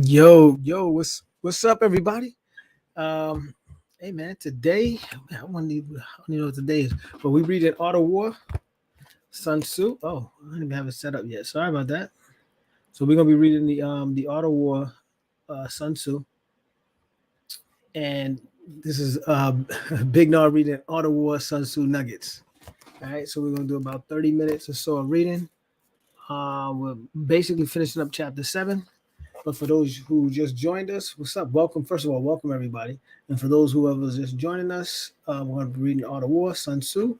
What's up, everybody? Um, hey man, today I don't even know what today is, but we read an Art of War, Sun Tzu. Oh, I don't even have it set up yet. Sorry about that. So we're gonna be reading the Art of War, Sun Tzu, and this is Big Nard reading Art of War, Sun Tzu Nuggets. All right, so we're gonna do about 30 minutes or so of reading. We're basically finishing up chapter 7. But for those who just joined us, what's up? Welcome. First of all, welcome everybody. And for those who are just joining us, we're going to be reading Art of War, Sun Tzu,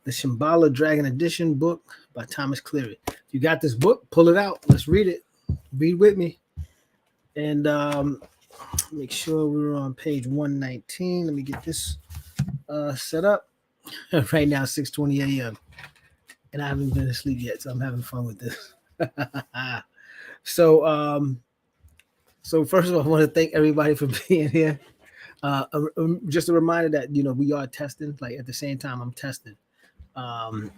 the Shambhala Dragon Edition book by Thomas Cleary. If you got this book, pull it out. Let's read it. Read with me. And make sure we're on page 119. Let me get this set up. Right now, 6:20 a.m. And I haven't been asleep yet, so I'm having fun with this. so, um, So first of all, I want to thank everybody for being here. Just a reminder that we are testing. Like at the same time, I'm testing. Um,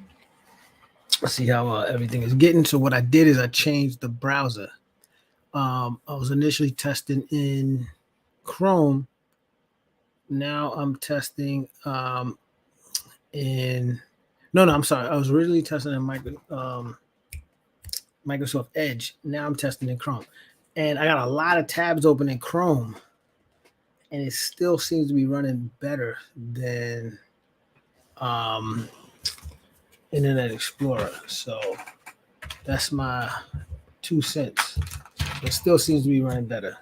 let's see how everything is getting. So what I did is I changed the browser. I was initially testing in Chrome. Now I'm testing in. No, I'm sorry. I was originally testing in Microsoft Edge. Now I'm testing in Chrome, and I got a lot of tabs open in Chrome. And it still seems to be running better than um, Internet Explorer. So that's my 2 cents. It still seems to be running better,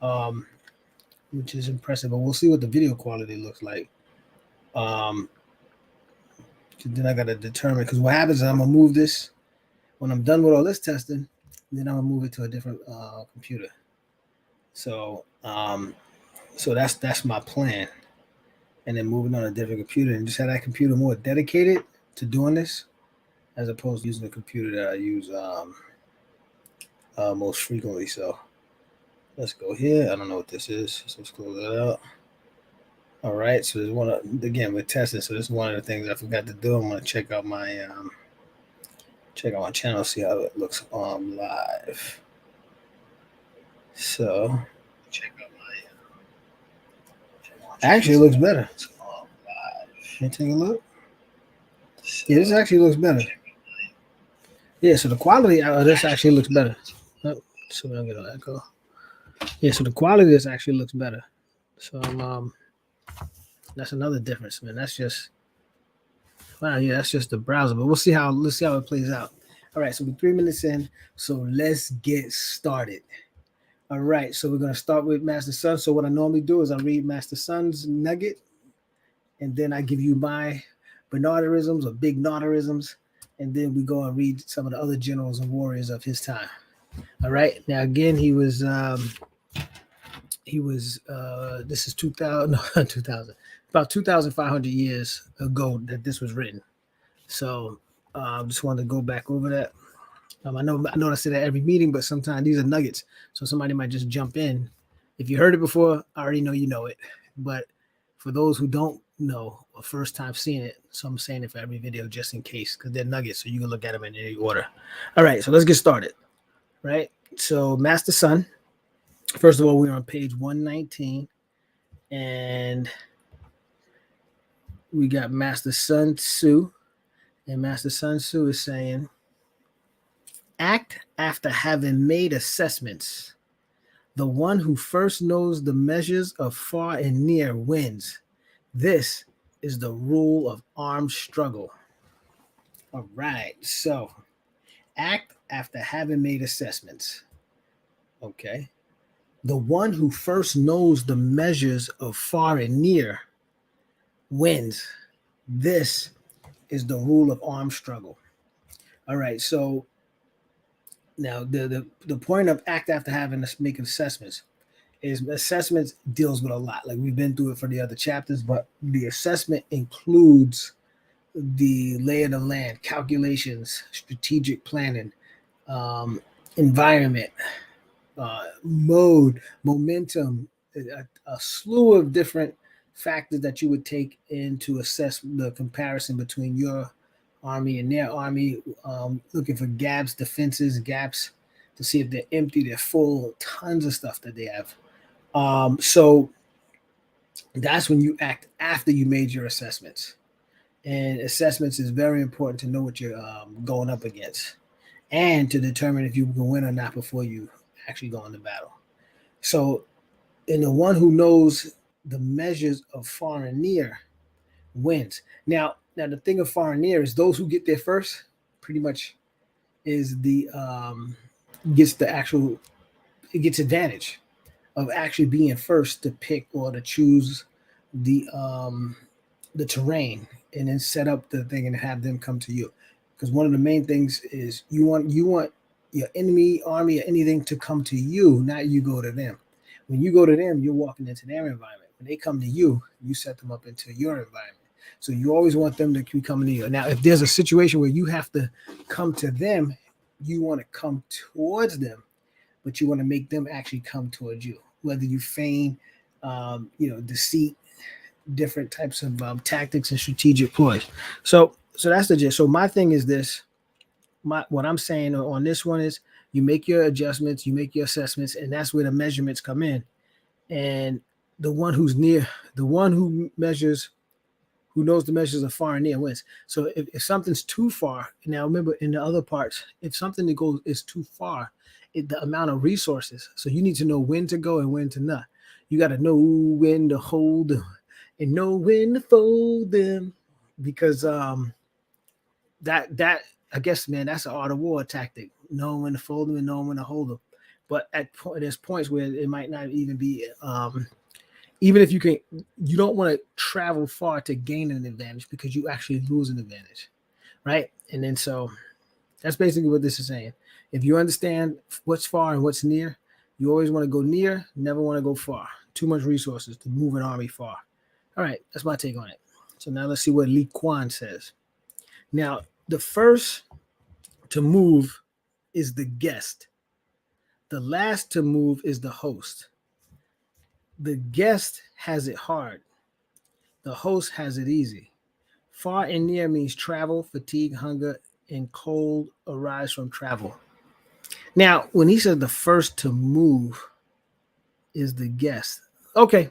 um, which is impressive. But we'll see what the video quality looks like. Um, then I got to determine, because what happens is I'm going to move this when I'm done with all this testing, then I'm going to move it to a different computer. So that's my plan. And then moving on a different computer and just have that computer more dedicated to doing this, as opposed to using the computer that I use most frequently. So let's go here. I don't know what this is, so let's close that out. All right, so there's one again we're testing. So this is one of the things I forgot to do. I'm gonna check out my channel, see how it looks live. So check out actually it looks better. Can you take a look? Yeah, this actually looks better. Yeah, so the quality of this actually looks better. Oh, so we don't get an echo. Yeah, so the quality of this actually looks better. So that's another difference, man. That's just that's just the browser. But let's see how it plays out. All right, so we're 3 minutes in. So let's get started. All right, so we're gonna start with Master Sun. So what I normally do is I read Master Sun's nugget, and then I give you my Bernarderisms or big Narderisms, and then we go and read some of the other generals and warriors of his time. All right. Now again, he was this is 2000 no, 2000 about 2,500 years ago that this was written. So just wanted to go back over that. I know I say that every meeting, but sometimes these are nuggets, so somebody might just jump in. If you heard it before, I already know you know it. But for those who don't know or first time seeing it, so I'm saying it for every video just in case, because they're nuggets, so you can look at them in any order. All right, so let's get started. Right. So Master Sun. First of all, we're on page 119, and we got Master Sun Tzu, and Master Sun Tzu is saying, act after having made assessments. The one who first knows the measures of far and near wins. This is the rule of armed struggle. All right, so act after having made assessments. Okay. The one who first knows the measures of far and near wins. This is the rule of armed struggle. All right, so now the point of act after having to make assessments is assessments deals with a lot. Like we've been through it for the other chapters, but the assessment includes the lay of the land, calculations, strategic planning, environment, mode, momentum, a slew of different factors that you would take in to assess the comparison between your army and their army, looking for gaps, defenses, gaps, to see if they're empty, they're full, tons of stuff that they have. So that's when you act after you made your assessments. And assessments is very important to know what you're going up against and to determine if you can win or not before you actually go into battle. So, and the one who knows the measures of far and near wins. Now the thing of far and near is those who get there first, pretty much, is the gets the actual it gets advantage of actually being first to pick or to choose the terrain and then set up the thing and have them come to you. Because one of the main things is you want your enemy army or anything to come to you, not you go to them. When you go to them, you're walking into their environment. When they come to you, you set them up into your environment. So you always want them to be coming to you. Now, if there's a situation where you have to come to them, you want to come towards them, but you want to make them actually come towards you. Whether you feign, deceit, different types of tactics and strategic ploys. So that's the gist. So my thing is this. What I'm saying on this one is you make your adjustments, you make your assessments, and that's where the measurements come in. And the one who's near, the one who measures, who knows the measures of far and near wins. So if something's too far, now remember in the other parts, if something that goes is too far, the amount of resources. So you need to know when to go and when to not. You got to know when to hold them and know when to fold them, because that I guess, man, that's an art of war tactic. Knowing when to fold them and knowing when to hold them. But there's points where it might not even be. Even if you don't want to travel far to gain an advantage because you actually lose an advantage, right? And then so that's basically what this is saying. If you understand what's far and what's near, you always want to go near, never want to go far. Too much resources to move an army far. All right, that's my take on it. So now let's see what Li Quan says. Now, the first to move is the guest. The last to move is the host. The guest has it hard. The host has it easy. Far and near means travel, fatigue, hunger, and cold arise from travel. Now, when he said the first to move is the guest, okay,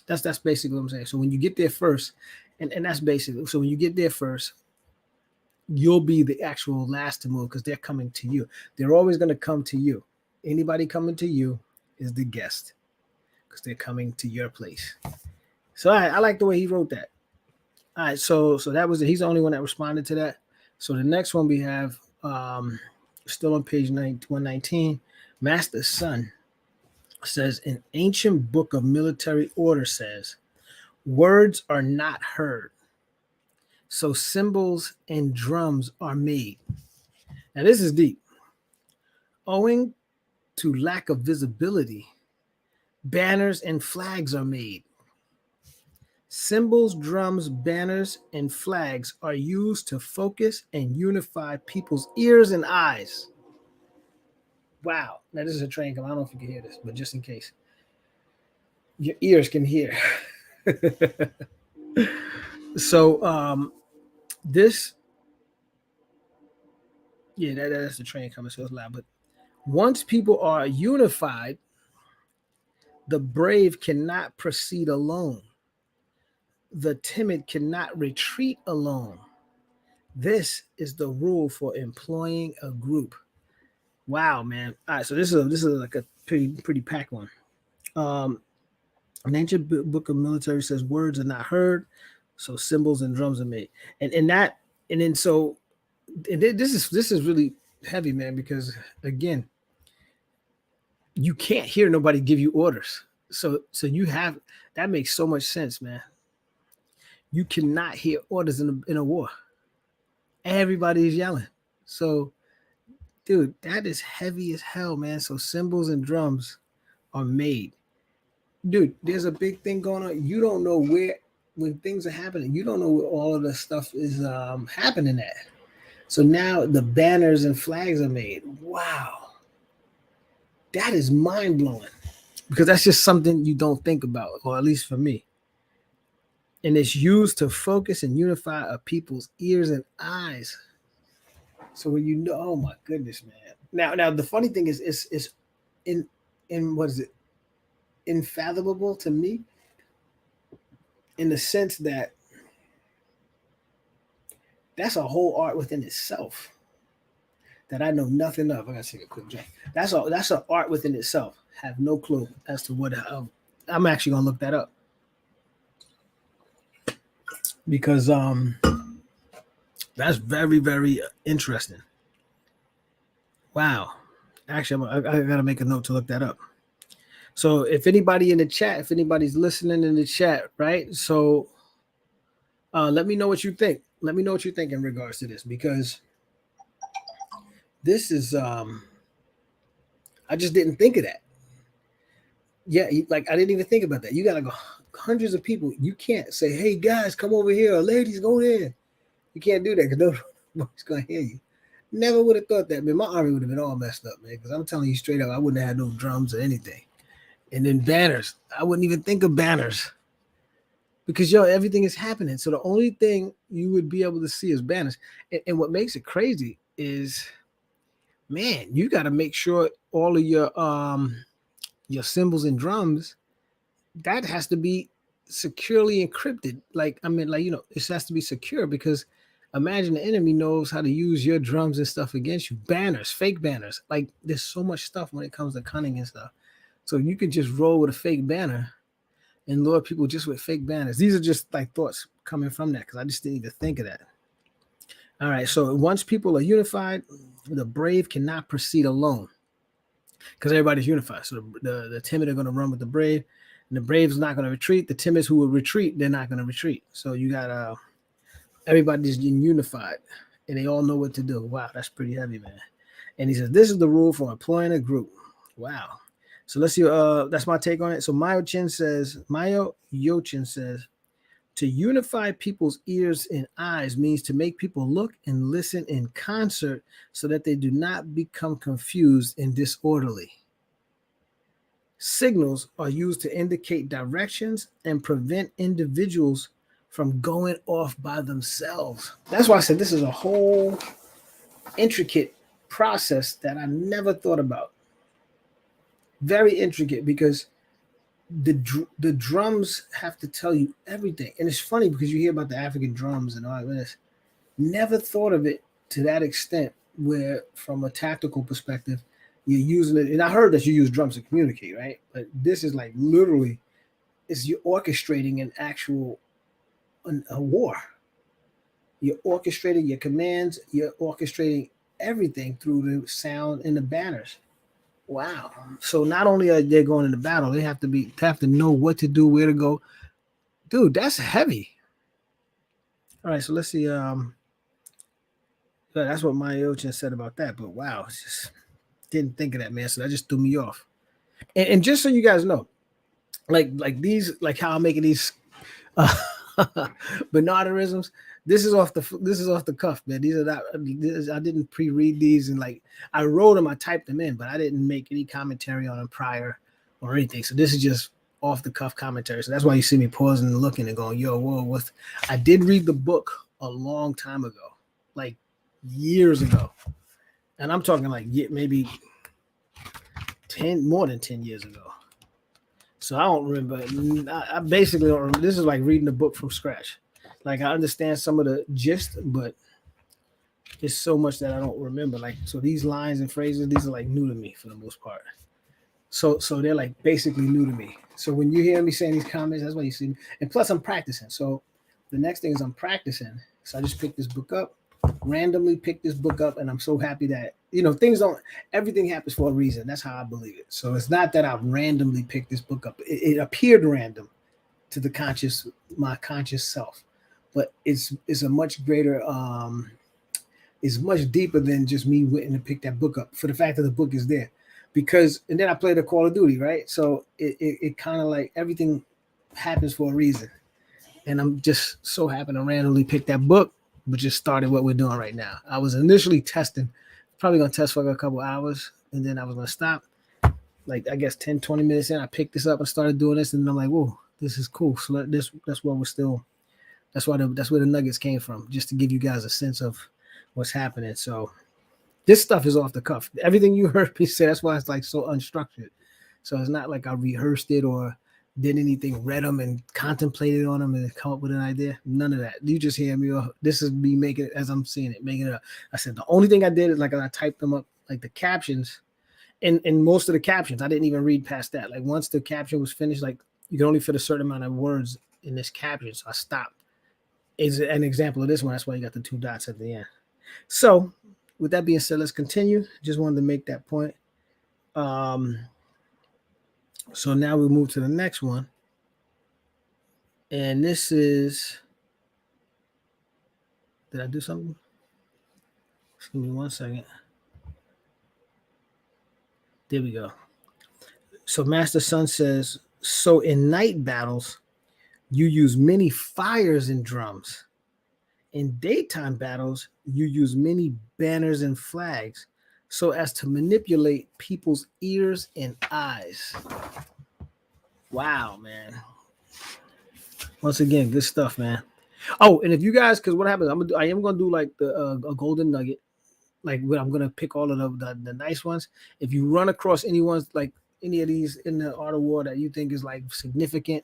that's basically what I'm saying. So when you get there first, and that's basically, so when you get there first, you'll be the actual last to move because they're coming to you. They're always going to come to you. Anybody coming to you is the guest because they're coming to your place. So I like the way he wrote that. All right, so that was it. He's the only one that responded to that. So the next one we have, still on page 119, Master Sun says, an ancient book of military order says, words are not heard, so cymbals and drums are made. Now this is deep. Owing to lack of visibility, banners and flags are made. Cymbals, drums, banners, and flags are used to focus and unify people's ears and eyes. Wow. Now, this is a train coming. I don't know if you can hear this, but just in case, your ears can hear. So, this, yeah, that's the train coming, so it's loud. But once people are unified, the brave cannot proceed alone. The timid cannot retreat alone. This is the rule for employing a group. Wow, man. All right, so this is like a pretty packed one. An ancient book of military says words are not heard, so cymbals and drums are made. And then so this is really heavy, man, because again, you can't hear nobody give you orders. So you have, that makes so much sense, man. You cannot hear orders in a war. Everybody is yelling. So, dude, that is heavy as hell, man. So cymbals and drums are made. Dude, there's a big thing going on. You don't know where, when things are happening, you don't know where all of the stuff is happening at. So now the banners and flags are made. Wow. That is mind-blowing, because that's just something you don't think about, or at least for me. And it's used to focus and unify a people's ears and eyes. So when you know, oh my goodness, man. Now the funny thing is in what is it? Unfathomable to me in the sense that that's a whole art within itself that I know nothing of. I gotta take a quick drink. That's an art within itself. Have no clue as to what. I'm actually gonna look that up because that's very very interesting. Wow. Actually, I gotta make a note to look that up. So if anybody in the chat, if anybody's listening in the chat, right? So let me know what you think. Let me know what you think in regards to this because this is I just didn't think of that. Yeah, like I didn't even think about that. You gotta go hundreds of people. You can't say, "Hey guys, come over here," or "Ladies, go there." You can't do that because nobody's gonna hear you. Never would have thought that, man. My army would have been all messed up, man. Because I'm telling you straight up, I wouldn't have had no drums or anything. And then banners. I wouldn't even think of banners because everything is happening. So the only thing you would be able to see is banners. And what makes it crazy is, man, you got to make sure all of your cymbals and drums that has to be securely encrypted. Like I mean, like it has to be secure because imagine the enemy knows how to use your drums and stuff against you. Banners, fake banners. Like there's so much stuff when it comes to cunning and stuff. So you could just roll with a fake banner and lure people just with fake banners. These are just like thoughts coming from that because I just didn't even think of that. All right. So once people are unified, the brave cannot proceed alone because everybody's unified. So the timid are going to run with the brave, and the brave's not going to retreat. The timids who will retreat, they're not going to retreat. So you got everybody's unified, and they all know what to do. Wow, that's pretty heavy, man. And he says this is the rule for employing a group. Wow. So let's see. That's my take on it. So Mayo Yochin says, to unify people's ears and eyes means to make people look and listen in concert so that they do not become confused and disorderly. Signals are used to indicate directions and prevent individuals from going off by themselves. That's why I said this is a whole intricate process that I never thought about. Very intricate because the drums have to tell you everything. And it's funny because you hear about the African drums and all this. Never thought of it to that extent where from a tactical perspective, you're using it. And I heard that you use drums to communicate, right? But this is like literally, you're orchestrating an actual a war. You're orchestrating your commands. You're orchestrating everything through the sound and the banners. Wow. So not only are they going into battle, they have to know what to do, where to go. Dude, that's heavy. All right, so let's see. That's what my Ochin said about that. But wow, just didn't think of that, man. So that just threw me off. And just so you guys know, like these, like how I'm making these Bernarderisms. This is off the cuff, man. These are not. I didn't pre-read these and like I wrote them, I typed them in, but I didn't make any commentary on them prior or anything. So this is just off the cuff commentary. So that's why you see me pausing and looking and going, "Yo, whoa, what?" I did read the book a long time ago, like years ago, and I'm talking like maybe more than 10 years ago. So I don't remember. I basically don't remember. This is like reading the book from scratch. Like I understand some of the gist, but it's so much that I don't remember. Like so, these lines and phrases, these are like new to me for the most part. So they're like basically new to me. So when you hear me saying these comments, that's why you see me. And plus, I'm practicing. So the next thing is I'm practicing. So I just picked this book up, randomly picked this book up, and I'm so happy that everything happens for a reason. That's how I believe it. So it's not that I randomly picked this book up. It appeared random to my conscious self. But it's a much greater, it's much deeper than just me waiting to pick that book up for the fact that the book is there. And then I play the Call of Duty, right? So it kind of like everything happens for a reason. And I'm just so happy to randomly pick that book, but just started what we're doing right now. I was initially testing, probably going to test for like a couple hours, and then I was going to stop. Like, I guess 10, 20 minutes in, I picked this up and started doing this, and I'm like, whoa, this is cool. So that's what we're still. That's where the nuggets came from, just to give you guys a sense of what's happening. So This stuff is off the cuff. Everything you heard me say, that's why it's like so unstructured. So it's not like I rehearsed it or did anything, read them and contemplated on them and come up with an idea. None of that. You just hear me. This is me making it as I'm seeing it, making it up. I said the only thing I did is like I typed them up, like the captions, and most of the captions I didn't even read past that. Like once the caption was finished, like you can only fit a certain amount of words in this caption, so I stopped. Is an example of this one. That's why you got the 2 dots at the end. So with that being said, let's continue. Just wanted to make that point. So now we move to the next one. And this is, did I do something? Just give me 1 second. There we go. So Master Sun says, so in night battles, you use many fires and drums. In daytime battles, you use many banners and flags so as to manipulate people's ears and eyes. Wow, man. Once again, good stuff, man. Oh, and if you guys, because what happens, I am gonna do like a golden nugget, like what I'm gonna pick all of the nice ones. If you run across any ones like any of these in the art of war that you think is like significant,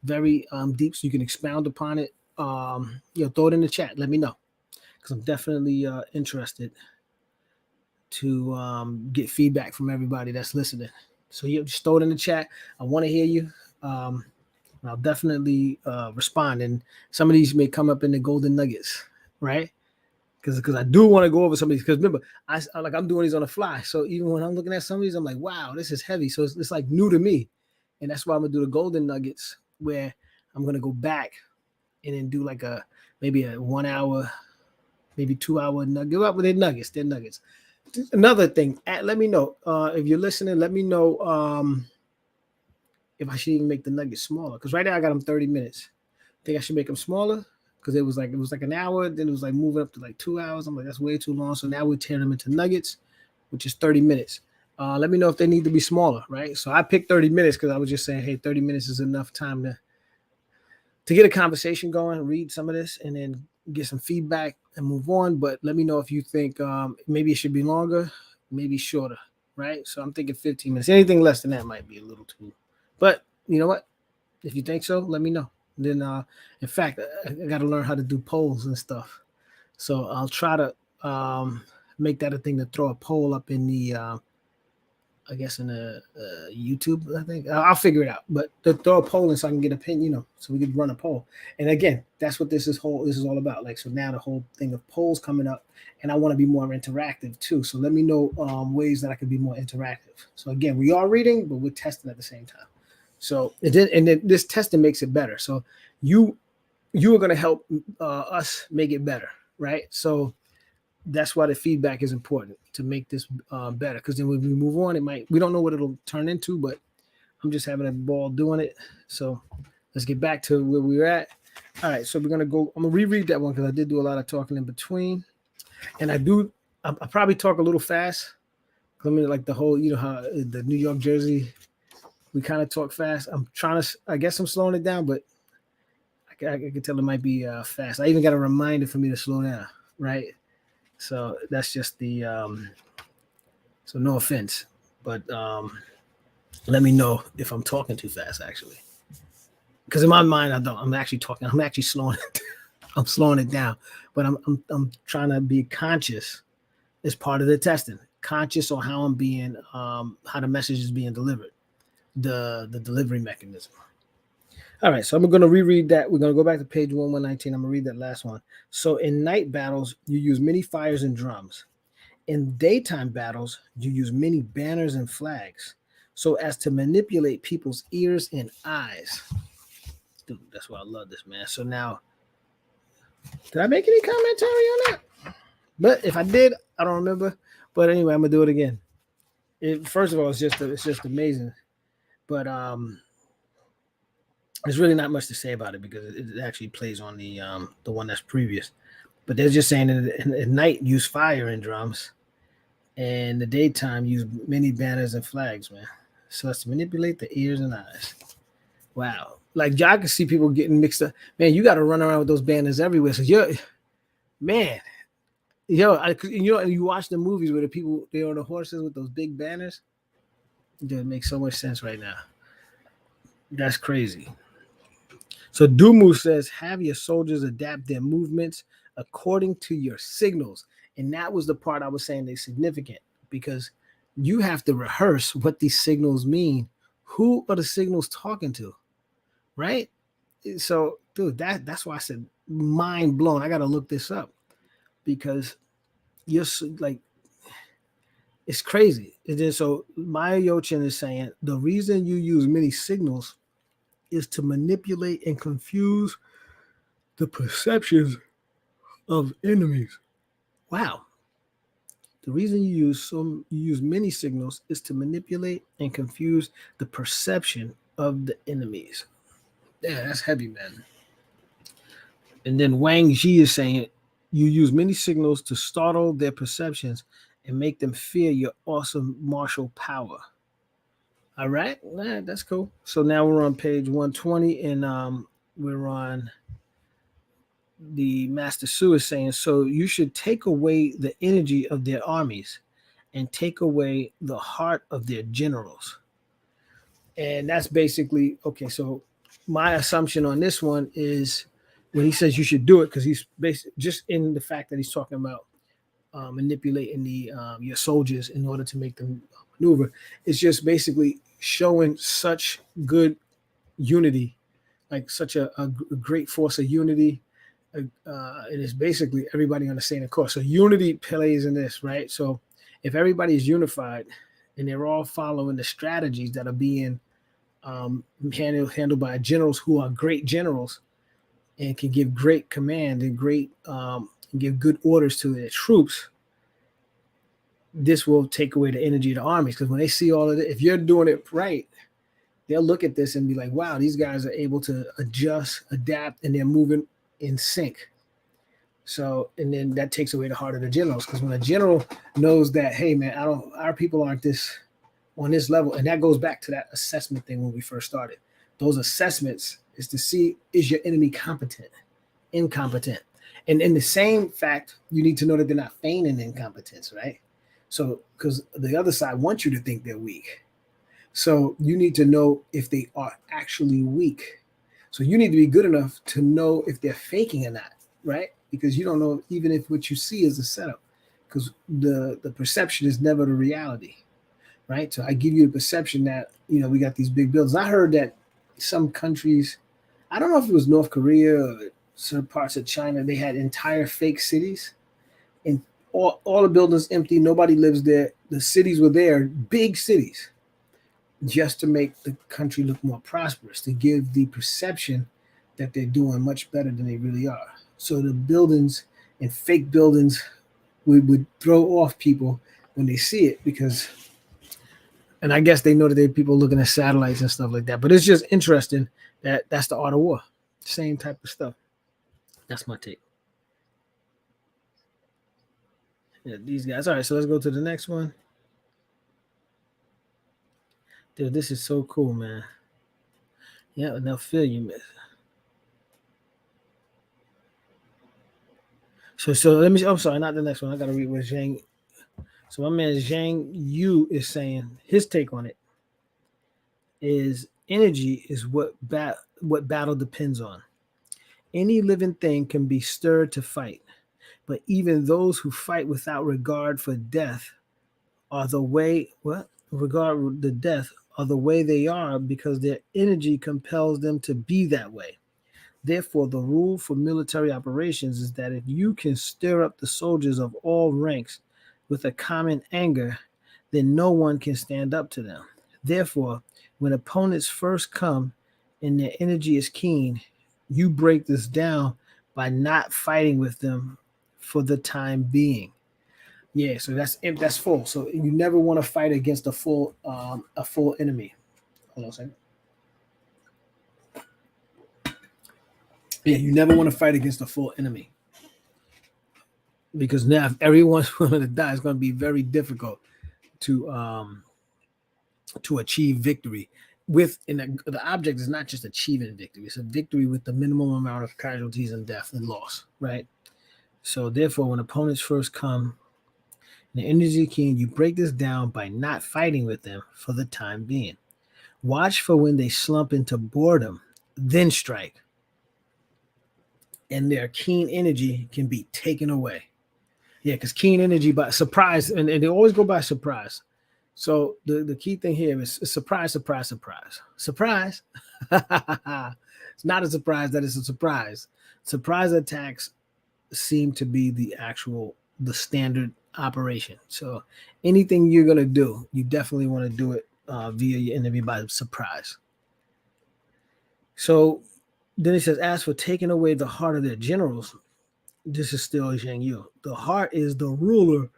very deep, so you can expound upon it, throw it in the chat. Let me know, because I'm definitely interested to get feedback from everybody that's listening. So you just throw it in the chat. I want to hear you. I'll definitely respond, and some of these may come up in the golden nuggets, right? Because I do want to go over some of these. Because remember, I'm doing these on the fly, so even when I'm looking at some of these, I'm like, wow, this is heavy. So it's like new to me, and that's why I'm gonna do the golden nuggets, where I'm gonna go back and then do like maybe a 1 hour, maybe 2 hour nugget. Up with their nuggets, they're nuggets. Another thing, let me know if you're listening. Let me know if I should even make the nuggets smaller, because right now I got them 30 minutes. I think I should make them smaller, because it was like an hour, then it was like moving up to like 2 hours. I'm like, that's way too long. So now we're tearing them into nuggets, which is 30 minutes. Let me know if they need to be smaller, right? So I picked 30 minutes because I was just saying, hey, 30 minutes is enough time to get a conversation going, read some of this, and then get some feedback and move on. But let me know if you think maybe it should be longer, maybe shorter, right? So I'm thinking 15 minutes. Anything less than that might be a little too. But you know what? If you think so, let me know. Then, in fact, I got to learn how to do polls and stuff. So I'll try to make that a thing to throw a poll up in the, I guess in the YouTube. I think I'll figure it out. But to throw a poll in so I can get an opinion, so we can run a poll. And again, that's what this is all about. Like, so now the whole thing of polls coming up, and I want to be more interactive too. So let me know ways that I can be more interactive. So again, we are reading, but we're testing at the same time. So and then this testing makes it better. So you are going to help us make it better, right? So that's why the feedback is important, to make this better. Because then when we move on, we don't know what it'll turn into, but I'm just having a ball doing it. So let's get back to where we were at. All right, so we're gonna go. I'm gonna reread that one because I did do a lot of talking in between, and I probably talk a little fast. I mean, like the whole, how the New York Jersey. We kind of talk fast. I'm trying to, I guess I'm slowing it down, but I can tell it might be fast. I even got a reminder for me to slow down, right? So that's just the, so no offense, but let me know if I'm talking too fast, actually. Because in my mind, I don't. I'm actually talking. I'm actually slowing it. I'm slowing it down, but I'm trying to be conscious as part of the testing. Conscious on how I'm being, how the message is being delivered. The delivery mechanism. All right, so I'm going to reread that. We're going to go back to page 119. I'm going to read that last one. So in night battles, you use many fires and drums. In daytime battles, you use many banners and flags so as to manipulate people's ears and eyes. Dude, that's why I love this, man. So now, did I make any commentary on that? But if I did, I don't remember. But anyway, I'm going to do it again. First of all, it's just amazing. But there's really not much to say about it because it actually plays on the one that's previous. But they're just saying that at night use fire and drums, and the daytime use many banners and flags, man. So as to manipulate the ears and eyes. Wow, like I can see people getting mixed up. Man, you got to run around with those banners everywhere. So man, You watch the movies where the people they're on the horses with those big banners. It makes so much sense right now. That's crazy. So Dumu says, have your soldiers adapt their movements according to your signals. And that was the part I was saying is significant because you have to rehearse what these signals mean. Who are the signals talking to? Right? So, dude, that's why I said mind blown. I got to look this up because you're like, it's crazy. It is. So Maya Yochin is saying the reason you use many signals is to manipulate and confuse the perceptions of enemies. Wow. The reason you use many signals is to manipulate and confuse the perception of the enemies. Yeah, that's heavy, man. And then Wang Ji is saying you use many signals to startle their perceptions and make them fear your awesome martial power. All right, that's cool. So now we're on page 120, and we're on the Master Su is saying, so you should take away the energy of their armies and take away the heart of their generals. And that's basically okay. So my assumption on this one is when he says you should do it, because he's basically just in the fact that he's talking about manipulating the your soldiers in order to make them maneuver. It's just basically showing such good unity, like such a great force of unity. It is basically everybody on the same course. So unity plays in this, right? So if everybody is unified and they're all following the strategies that are being handled by generals who are great generals and can give great command and great give good orders to their troops, this will take away the energy of the armies. Because when they see all of it, if you're doing it right, they'll look at this and be like, wow, these guys are able to adjust, adapt, and they're moving in sync. So, and then that takes away the heart of the generals. Because when a general knows that, hey man, our people aren't this on this level, and that goes back to that assessment thing when we first started. Those assessments is to see, is your enemy competent, incompetent? And in the same fact, you need to know that they're not feigning incompetence, right? So, because the other side wants you to think they're weak. So you need to know if they are actually weak. So you need to be good enough to know if they're faking or not, right? Because you don't know even if what you see is a setup, because the perception is never the reality, right? So I give you the perception that, we got these big buildings. I heard that some countries, I don't know if it was North Korea or some parts of China, they had entire fake cities and all the buildings empty. Nobody lives there. The cities were there, big cities, just to make the country look more prosperous, to give the perception that they're doing much better than they really are. So the buildings and fake buildings would throw off people when they see it because, and I guess they know that there are people looking at satellites and stuff like that. But it's just interesting that that's the art of war. Same type of stuff. That's my take. Yeah, these guys. All right, so let's go to the next one. Dude, this is so cool, man. Yeah, now feel you, man. So let me. I'm sorry, not the next one. I gotta read what Zhang. So my man Zhang Yu is saying his take on it is energy is what battle depends on. Any living thing can be stirred to fight, but even those who fight without regard for death are the way regard the death are the way they are because their energy compels them to be that way. Therefore, the rule for military operations is that if you can stir up the soldiers of all ranks with a common anger, then no one can stand up to them. Therefore, when opponents first come and their energy is keen, you break this down by not fighting with them for the time being. Yeah, so that's full. So you never want to fight against a full enemy. Hold on a second. Yeah, you never want to fight against a full enemy because now if everyone's willing to die, it's going to be very difficult to achieve victory. The object is not just achieving victory; it's a victory with the minimum amount of casualties and death and loss, right? So therefore, when opponents first come in the energy keen, you break this down by not fighting with them for the time being. Watch for when they slump into boredom, then strike, and their keen energy can be taken away. Yeah, because keen energy by surprise, and they always go by surprise. So the key thing here is surprise, surprise, surprise. Surprise. It's not a surprise that it's a surprise. Surprise attacks seem to be the standard operation. So anything you're gonna do, you definitely want to do it via your enemy by surprise. So then it says, as for taking away the heart of their generals, this is still Zhang Yu. The heart is the ruler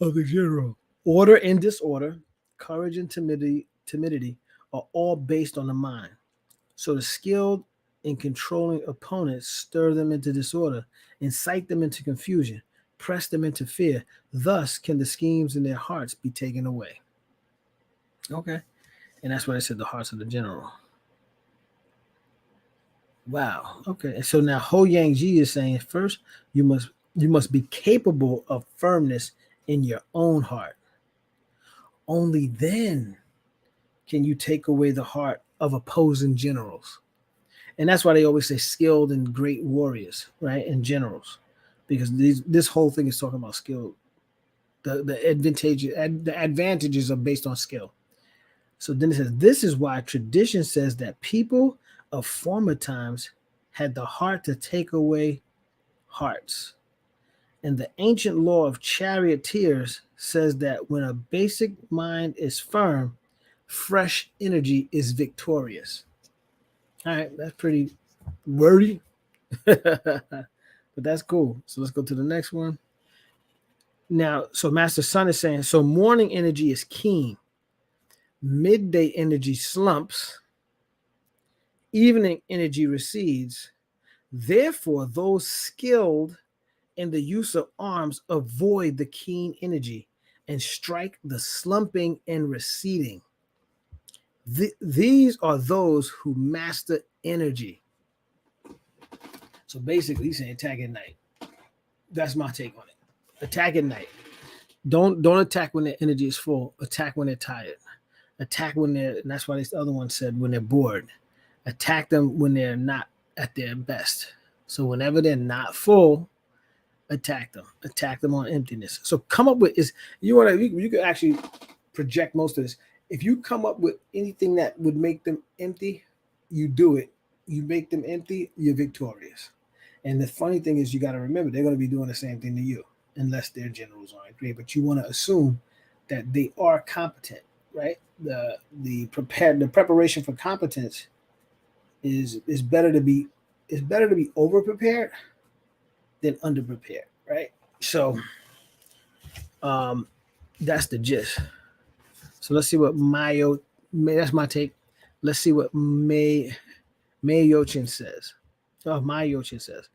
of the general. Order and disorder, courage and timidity are all based on the mind. So the skilled in controlling opponents stir them into disorder, incite them into confusion, press them into fear. Thus can the schemes in their hearts be taken away. Okay. And that's what I said, the hearts of the general. Wow. Okay. And so now Ho Yang Ji is saying, first, you must be capable of firmness in your own heart. Only then can you take away the heart of opposing generals. And that's why they always say skilled and great warriors, right? And generals, because this whole thing is talking about skill. The advantages are based on skill. So then it says, this is why tradition says that people of former times had the heart to take away hearts. And the ancient law of charioteers says that when a basic mind is firm, fresh energy is victorious. All right, that's pretty wordy, but that's cool. So let's go to the next one. Now, so Master Sun is saying, so morning energy is keen, midday energy slumps, evening energy recedes. Therefore, those skilled in the use of arms avoid the keen energy and strike the slumping and receding. These are those who master energy. So basically, he's saying attack at night. That's my take on it. Attack at night. Don't attack when their energy is full. Attack when they're tired. Attack when they're, and that's why this other one said when they're bored. Attack them when they're not at their best. So whenever they're not full, attack them. Attack them on emptiness. So come up with you can actually project most of this. If you come up with anything that would make them empty, you do it. You make them empty, you're victorious. And the funny thing is, you got to remember they're going to be doing the same thing to you, unless their generals aren't great. But you want to assume that they are competent, right? The preparation for competence is better to be over prepared than under prepared, right? So that's the gist. So let's see what that's my take. Let's see what May Yochin says. My Yochin says,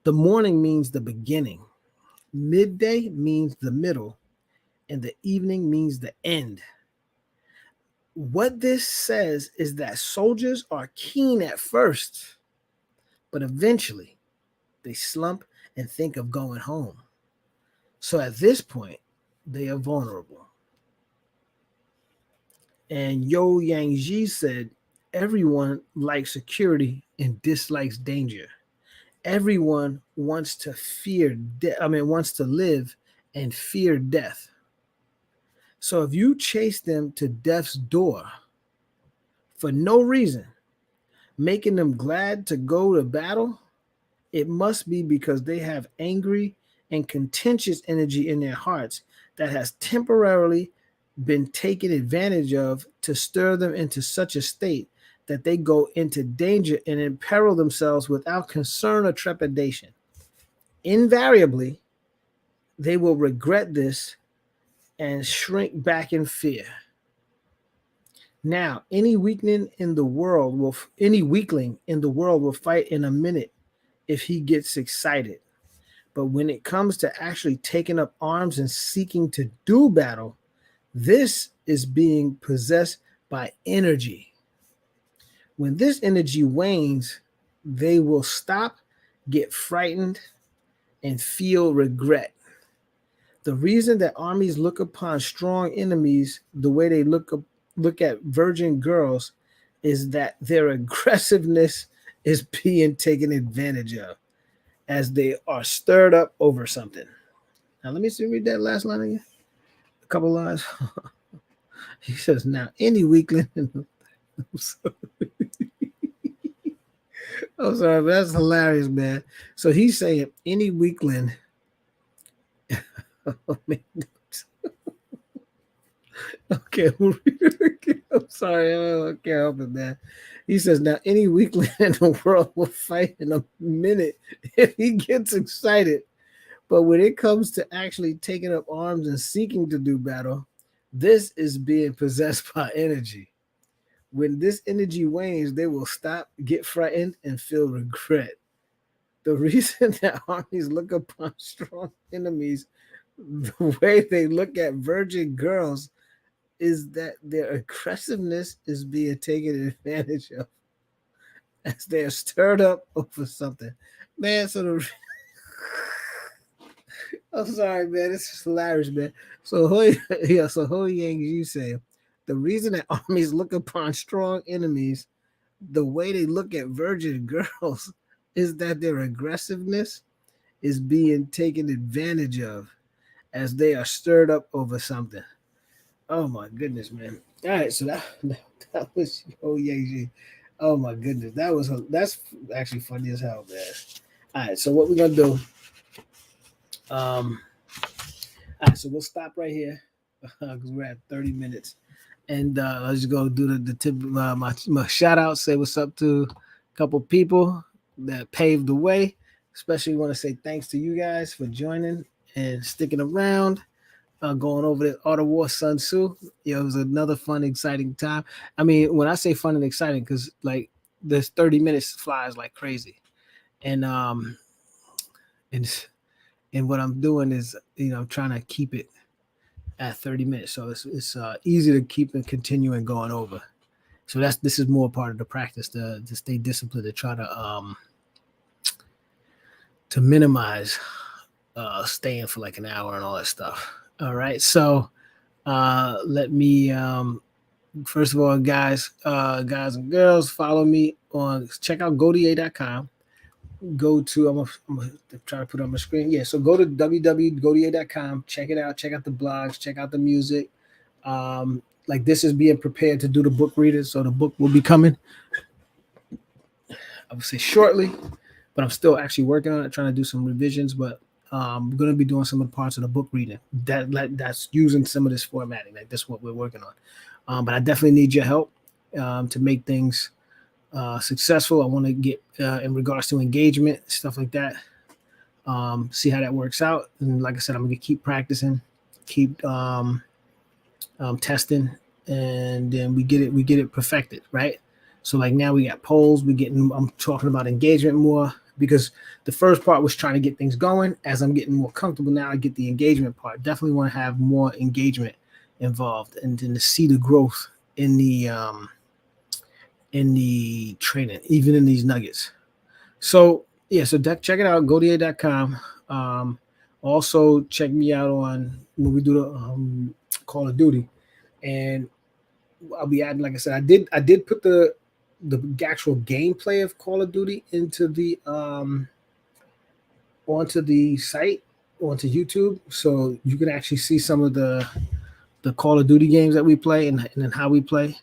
the morning means the beginning, midday means the middle, and the evening means the end. What this says is that soldiers are keen at first, but eventually they slump and think of going home. So at this point, they are vulnerable. And Yo Yang Ji said, everyone likes security and dislikes danger. Everyone wants to wants to live and fear death. So if you chase them to death's door for no reason, making them glad to go to battle, it must be because they have angry and contentious energy in their hearts that has temporarily been taken advantage of to stir them into such a state that they go into danger and imperil themselves without concern or trepidation. Invariably, they will regret this and shrink back in fear. Now, any weakling in the world will fight in a minute if he gets excited. But when it comes to actually taking up arms and seeking to do battle, this is being possessed by energy. When this energy wanes, they will stop, get frightened, and feel regret. The reason that armies look upon strong enemies the way they look at virgin girls is that their aggressiveness is being taken advantage of as they are stirred up over something. Now let me see read that last line again. A couple lines. He says, "Now any weakling." I'm sorry, but that's hilarious, man. So he's saying any weakling. Oh, man. Okay, I'm sorry, I can't help it, man. He says, "Now any weakling in the world will fight in a minute if he gets excited. But when it comes to actually taking up arms and seeking to do battle, this is being possessed by energy. When this energy wanes, they will stop, get frightened, and feel regret. The reason that armies look upon strong enemies the way they look at virgin girls is that their aggressiveness is being taken advantage of as they are stirred up over something." Man, so the I'm sorry, man. This is hilarious, man. So Ho Yang, you say the reason that armies look upon strong enemies the way they look at virgin girls is that their aggressiveness is being taken advantage of as they are stirred up over something. Oh my goodness, man. All right, so that was Ho Yang. Oh my goodness, that's actually funny as hell, man. All right, so what we're gonna do? Um, all right, so we'll stop right here because we're at 30 minutes. And let's just go do the tip. My shout out, say what's up to a couple people that paved the way. Especially want to say thanks to you guys for joining and sticking around, going over the Art of War Sun Tzu. It was another fun, exciting time. I mean, when I say fun and exciting, because like this 30 minutes flies like crazy. And and and what I'm doing is, I'm trying to keep it at 30 minutes. So it's easy to keep and continue and going over. So this is more part of the practice to stay disciplined, to try to minimize staying for like an hour and all that stuff. All right. So let me first of all, guys and girls, follow me check out goda.com. Go to I'm gonna try to put it on my screen. Yeah, so go to www.goda.com, check it out, check out the blogs, check out the music. Like this is being prepared to do the book readers, so the book will be coming, I would say shortly, but I'm still actually working on it, trying to do some revisions, but I'm going to be doing some of the parts of the book reading that's using some of this formatting. Like this is what we're working on. But I definitely need your help to make things successful. I want to get in regards to engagement, stuff like that. See how that works out. And like I said, I'm going to keep practicing, keep testing, and then we get it perfected, right? So like now we got polls. I'm talking about engagement more because the first part was trying to get things going. As I'm getting more comfortable now, I get the engagement part. Definitely want to have more engagement involved, and then to see the growth in the training, even in these nuggets. So yeah, so check it out, goda.com. Also check me out on when we do the Call of Duty, and I'll be adding, like I said, I did put the actual gameplay of Call of Duty into the onto the site, onto YouTube, so you can actually see some of the Call of Duty games that we play and then how we play,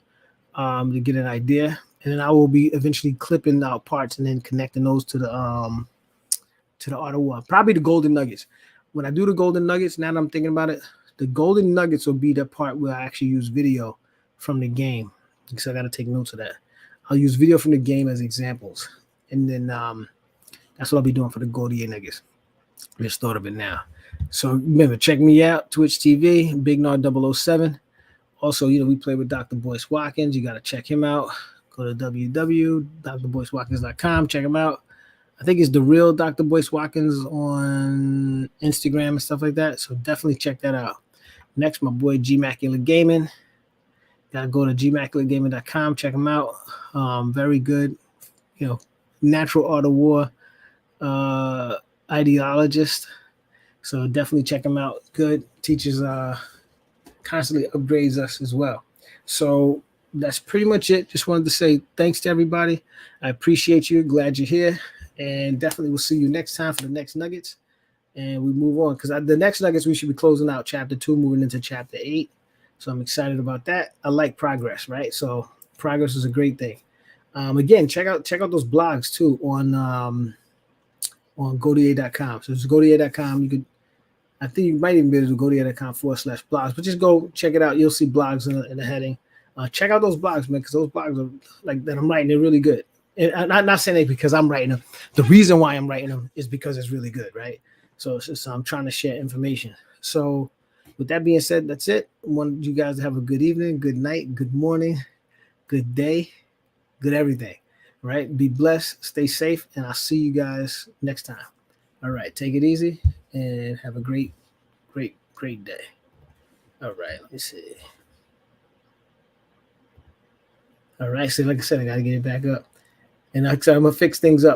to get an idea. And then I will be eventually clipping out parts and then connecting those to the Art of War. Probably the Golden Nuggets. When I do the Golden Nuggets, now that I'm thinking about it, the Golden Nuggets will be the part where I actually use video from the game. So I got to take notes of that. I'll use video from the game as examples. And then that's what I'll be doing for the Golden Nuggets. Just thought of it now. So remember, check me out, Twitch TV, Big Nard 007. Also, we play with Dr. Boyce Watkins. You got to check him out. Go to www.drboycewatkins.com. Check him out. I think it's the real Dr. Boyce Watkins on Instagram and stuff like that. So definitely check that out. Next, my boy Gmaculate Gaming. Gotta go to gmaculategaming.com. Check him out. Very good. Natural Art of War ideologist. So definitely check him out. Good teaches, constantly upgrades us as well. So that's pretty much it. Just wanted to say thanks to everybody. I appreciate you. Glad you're here, and definitely we'll see you next time for the next nuggets. And we move on because the next nuggets we should be closing out chapter 2, moving into chapter 8. So I'm excited about that. I like progress, right? So progress is a great thing. Again, check out those blogs too on godier.com. So it's godier.com. You could, I think you might even be able to go godier.com/blogs, but just go check it out. You'll see blogs in the heading. Check out those blogs, man, because those blogs are like that I'm writing. They're really good. And I'm not saying it because I'm writing them. The reason why I'm writing them is because it's really good, right? So it's just, I'm trying to share information. So with that being said, that's it. I want you guys to have a good evening, good night, good morning, good day, good everything. Right? Be blessed, stay safe, and I'll see you guys next time. All right, take it easy and have a great, great, great day. All right, let me see. All right, so like I said, I got to get it back up. And I'm going to fix things up.